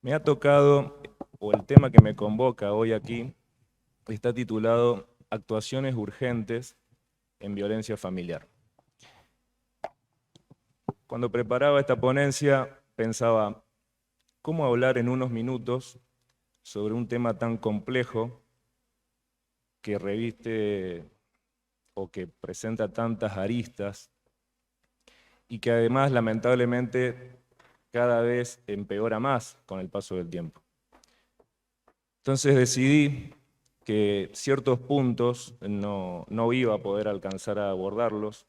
Me ha tocado, o el tema que me convoca hoy aquí, está titulado Actuaciones urgentes en violencia familiar. Cuando preparaba esta ponencia pensaba, ¿cómo hablar en unos minutos sobre un tema tan complejo que reviste o que presenta tantas aristas y que además lamentablemente cada vez empeora más con el paso del tiempo? Entonces decidí que ciertos puntos no iba a poder alcanzar a abordarlos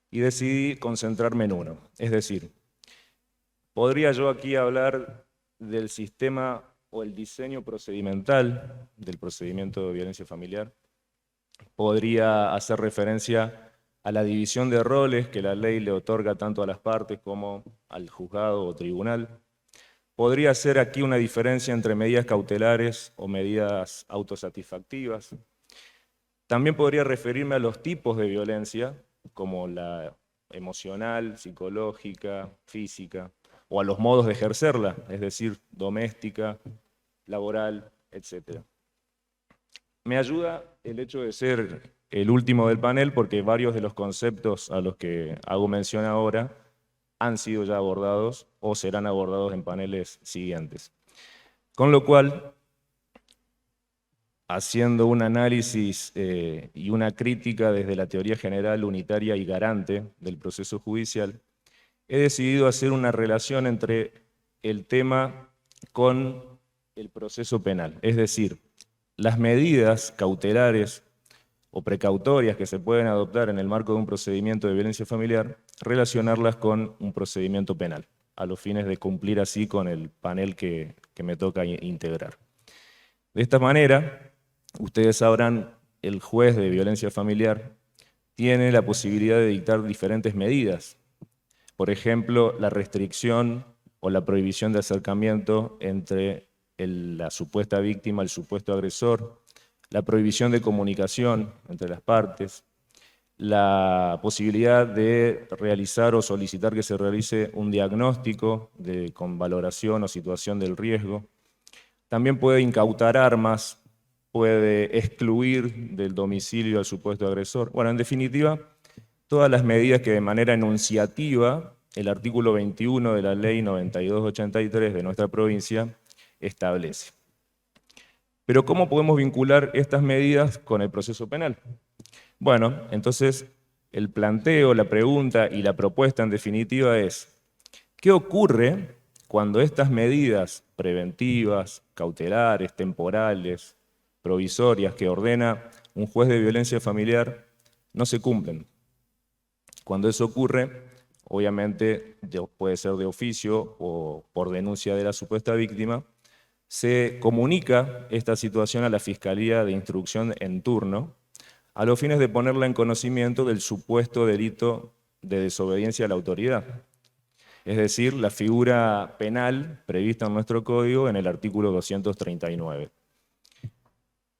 y decidí concentrarme en uno. Es decir, podría yo aquí hablar del sistema o el diseño procedimental del procedimiento de violencia familiar. Podría hacer referencia a la división de roles que la ley le otorga tanto a las partes como al juzgado o tribunal. Podría hacer aquí una diferencia entre medidas cautelares o medidas autosatisfactivas. También podría referirme a los tipos de violencia, como la emocional, psicológica, física, o a los modos de ejercerla, es decir, doméstica, laboral, etc. Me ayuda el hecho de ser el último del panel porque varios de los conceptos a los que hago mención ahora han sido ya abordados o serán abordados en paneles siguientes. Con lo cual, haciendo un análisis y una crítica desde la teoría general unitaria y garante del proceso judicial, he decidido hacer una relación entre el tema con el proceso penal. Es decir, las medidas cautelares o precautorias que se pueden adoptar en el marco de un procedimiento de violencia familiar, relacionarlas con un procedimiento penal, a los fines de cumplir así con el panel que me toca integrar. De esta manera, ustedes sabrán, el juez de violencia familiar tiene la posibilidad de dictar diferentes medidas. Por ejemplo, la restricción o la prohibición de acercamiento entre la supuesta víctima y el supuesto agresor, la prohibición de comunicación entre las partes, la posibilidad de realizar o solicitar que se realice un diagnóstico con valoración o situación del riesgo. También puede incautar armas, puede excluir del domicilio al supuesto agresor. Bueno, en definitiva, todas las medidas que de manera enunciativa el artículo 21 de la ley 9283 de nuestra provincia establece. Pero ¿cómo podemos vincular estas medidas con el proceso penal? Bueno, entonces el planteo, la pregunta y la propuesta en definitiva es, ¿qué ocurre cuando estas medidas preventivas, cautelares, temporales, provisorias que ordena un juez de violencia familiar no se cumplen? Cuando eso ocurre, obviamente puede ser de oficio o por denuncia de la supuesta víctima, se comunica esta situación a la Fiscalía de Instrucción en turno, a los fines de ponerla en conocimiento del supuesto delito de desobediencia a la autoridad. Es decir, la figura penal prevista en nuestro código en el artículo 239.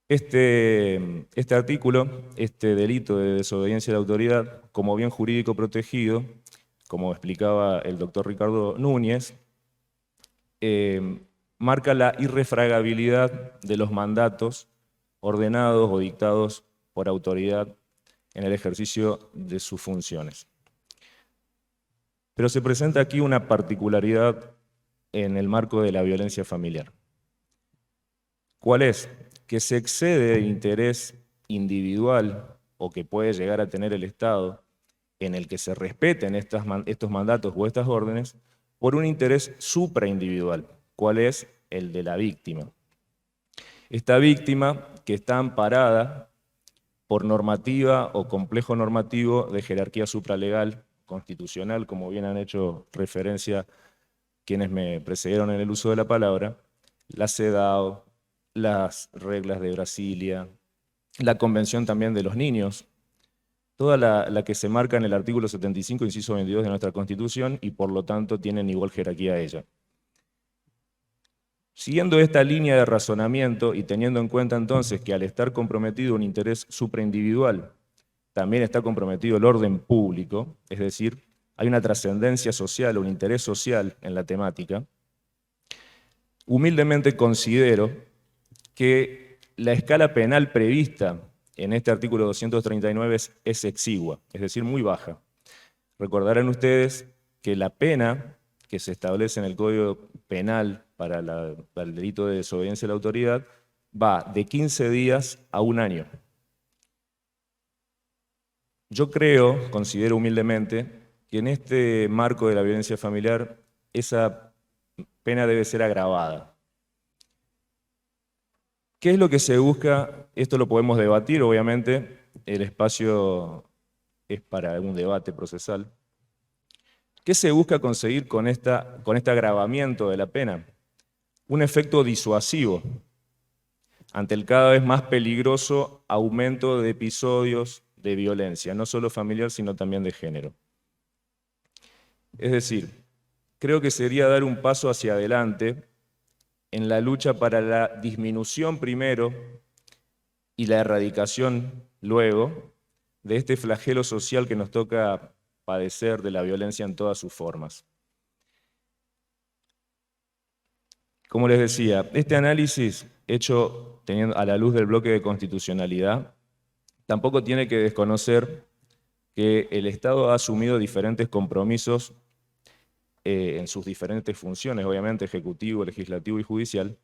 Este artículo, este delito de desobediencia a la autoridad, como bien jurídico protegido, como explicaba el doctor Ricardo Núñez, marca la irrefragabilidad de los mandatos ordenados o dictados por autoridad en el ejercicio de sus funciones. Pero se presenta aquí una particularidad en el marco de la violencia familiar. ¿Cuál es? Que se excede el interés individual o que puede llegar a tener el Estado en el que se respeten estos mandatos o estas órdenes por un interés supraindividual. ¿Cuál es? El de la víctima. Esta víctima que está amparada por normativa o complejo normativo de jerarquía supralegal constitucional, como bien han hecho referencia quienes me precedieron en el uso de la palabra, la CEDAW, las reglas de Brasilia, la Convención también de los Niños, toda la que se marca en el artículo 75, inciso 22 de nuestra Constitución y por lo tanto tienen igual jerarquía a ella. Siguiendo esta línea de razonamiento y teniendo en cuenta entonces que al estar comprometido un interés supraindividual, también está comprometido el orden público, es decir, hay una trascendencia social, un interés social en la temática, Humildemente considero que la escala penal prevista en este artículo 239 es exigua, es decir, muy baja. Recordarán ustedes que la pena que se establece en el Código Penal para el delito de desobediencia a la autoridad va de 15 días a 1 año. Yo considero humildemente, que en este marco de la violencia familiar esa pena debe ser agravada. ¿Qué es lo que se busca? Esto lo podemos debatir, obviamente, el espacio es para un debate procesal. ¿Qué se busca conseguir con este agravamiento de la pena? Un efecto disuasivo ante el cada vez más peligroso aumento de episodios de violencia, no solo familiar, sino también de género. Es decir, creo que sería dar un paso hacia adelante en la lucha para la disminución primero y la erradicación luego de este flagelo social que nos toca padecer de la violencia en todas sus formas. Como les decía, este análisis hecho a la luz del bloque de constitucionalidad tampoco tiene que desconocer que el Estado ha asumido diferentes compromisos en sus diferentes funciones, obviamente ejecutivo, legislativo y judicial,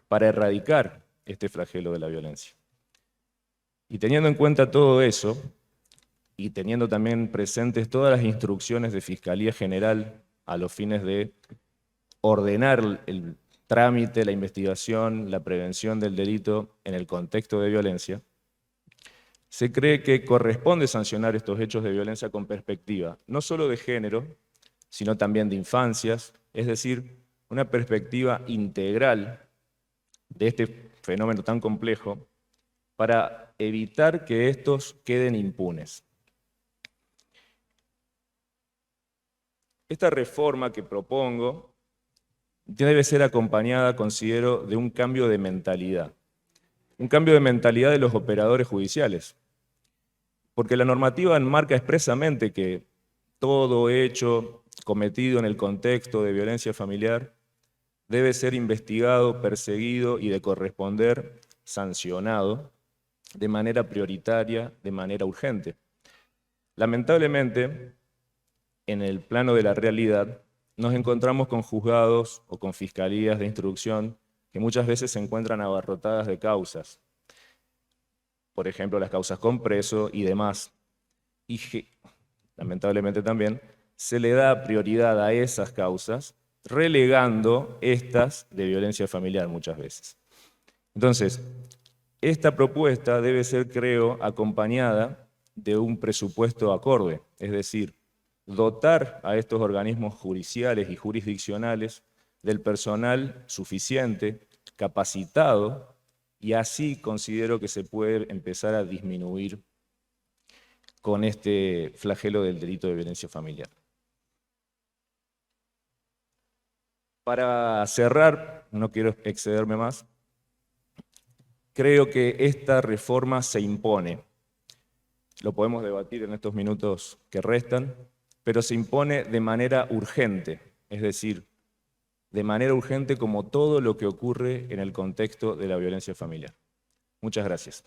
para erradicar este flagelo de la violencia. Y teniendo en cuenta todo eso, y teniendo también presentes todas las instrucciones de Fiscalía General a los fines de ordenar el trámite, la investigación, la prevención del delito en el contexto de violencia, se cree que corresponde sancionar estos hechos de violencia con perspectiva, no solo de género, sino también de infancias, es decir, una perspectiva integral de este fenómeno tan complejo para evitar que estos queden impunes. Esta reforma que propongo debe ser acompañada, considero, de un cambio de mentalidad. Un cambio de mentalidad de los operadores judiciales. Porque la normativa enmarca expresamente que todo hecho cometido en el contexto de violencia familiar debe ser investigado, perseguido y de corresponder sancionado de manera prioritaria, de manera urgente. Lamentablemente, en el plano de la realidad, nos encontramos con juzgados o con fiscalías de instrucción que muchas veces se encuentran abarrotadas de causas. Por ejemplo, las causas con preso y demás. Y lamentablemente también se le da prioridad a esas causas, relegando estas de violencia familiar muchas veces. Entonces, esta propuesta debe ser, creo, acompañada de un presupuesto acorde, es decir, dotar a estos organismos judiciales y jurisdiccionales del personal suficiente, capacitado, y así considero que se puede empezar a disminuir con este flagelo del delito de violencia familiar. Para cerrar, no quiero excederme más, creo que esta reforma se impone. Lo podemos debatir en estos minutos que restan, pero se impone de manera urgente, es decir, de manera urgente como todo lo que ocurre en el contexto de la violencia familiar. Muchas gracias.